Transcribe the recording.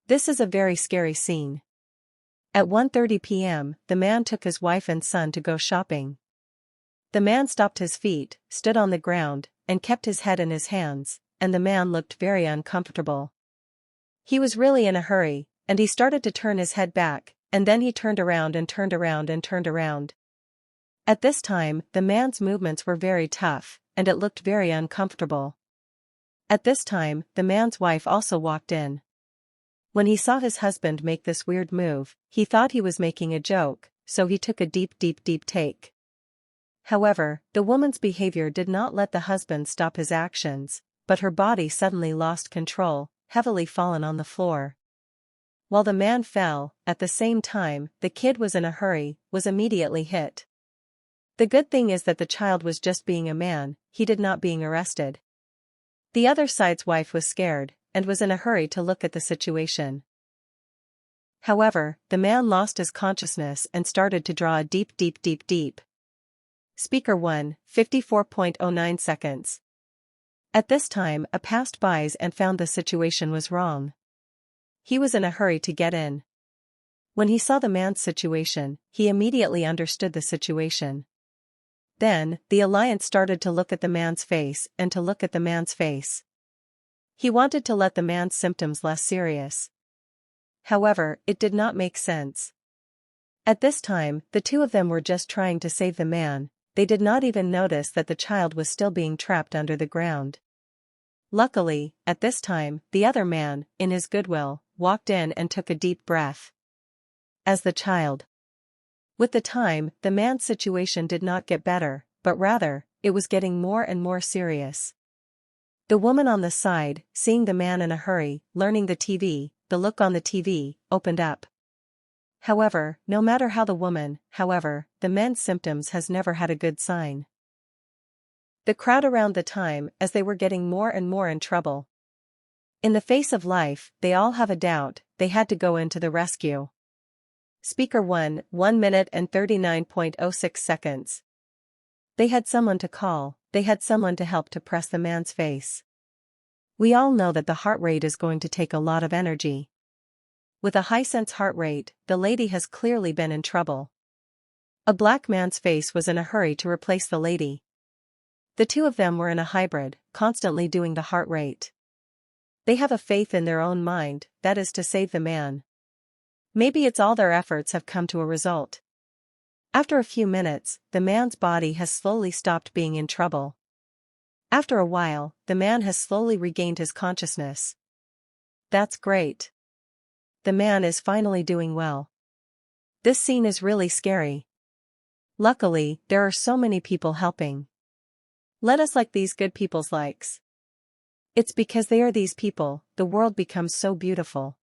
This is a very scary scene. At 1:30 p.m., the man took his wife and son to go shopping. The man stopped his feet, stood on the ground, and kept his head in his hands, and the man looked very uncomfortable. He was really in a hurry, and he started to turn his head back, and then he turned around and turned around and turned around. At this time, the man's movements were very tough, and it looked very uncomfortable. At this time, the man's wife also walked in. When he saw his husband make this weird move, he thought he was making a joke, so he took a deep take. However, the woman's behavior did not let the husband stop his actions, but her body suddenly lost control, heavily fallen on the floor. While the man fell, at the same time, the kid was in a hurry, was immediately hit. The good thing is that the child was just being a man, he did not being arrested. The other side's wife was scared, and was in a hurry to look at the situation. However, the man lost his consciousness and started to draw a deep. Speaker 1, 54.09 seconds. At this time, a passed by and found the situation was wrong. He was in a hurry to get in. When he saw the man's situation, he immediately understood the situation. Then, the alliance started to look at the man's face and to look at the man's face. He wanted to let the man's symptoms less serious. However, it did not make sense. At this time, the two of them were just trying to save the man, they did not even notice that the child was still being trapped under the ground. Luckily, at this time, the other man, in his goodwill, walked in and took a deep breath. As the child. With the time, the man's situation did not get better, but rather, it was getting more and more serious. The woman on the side, seeing the man in a hurry, learning the look on the TV, opened up. However, no matter how the men's symptoms has never had a good sign. The crowd around the time as they were getting more and more in trouble. In the face of life, they all have a doubt, they had to go into the rescue. Speaker 1, 1 minute and 39.06 seconds. They had someone to call, they had someone to help to press the man's face. We all know that the heart rate is going to take a lot of energy. With a high sense heart rate, the lady has clearly been in trouble. A black man's face was in a hurry to replace the lady. The two of them were in a hybrid, constantly doing the heart rate. They have a faith in their own mind, that is to save the man. Maybe it's all their efforts have come to a result. After a few minutes, the man's body has slowly stopped being in trouble. After a while, the man has slowly regained his consciousness. That's great. The man is finally doing well. This scene is really scary. Luckily, there are so many people helping. Let us like these good people's likes. It's because they are these people, the world becomes so beautiful.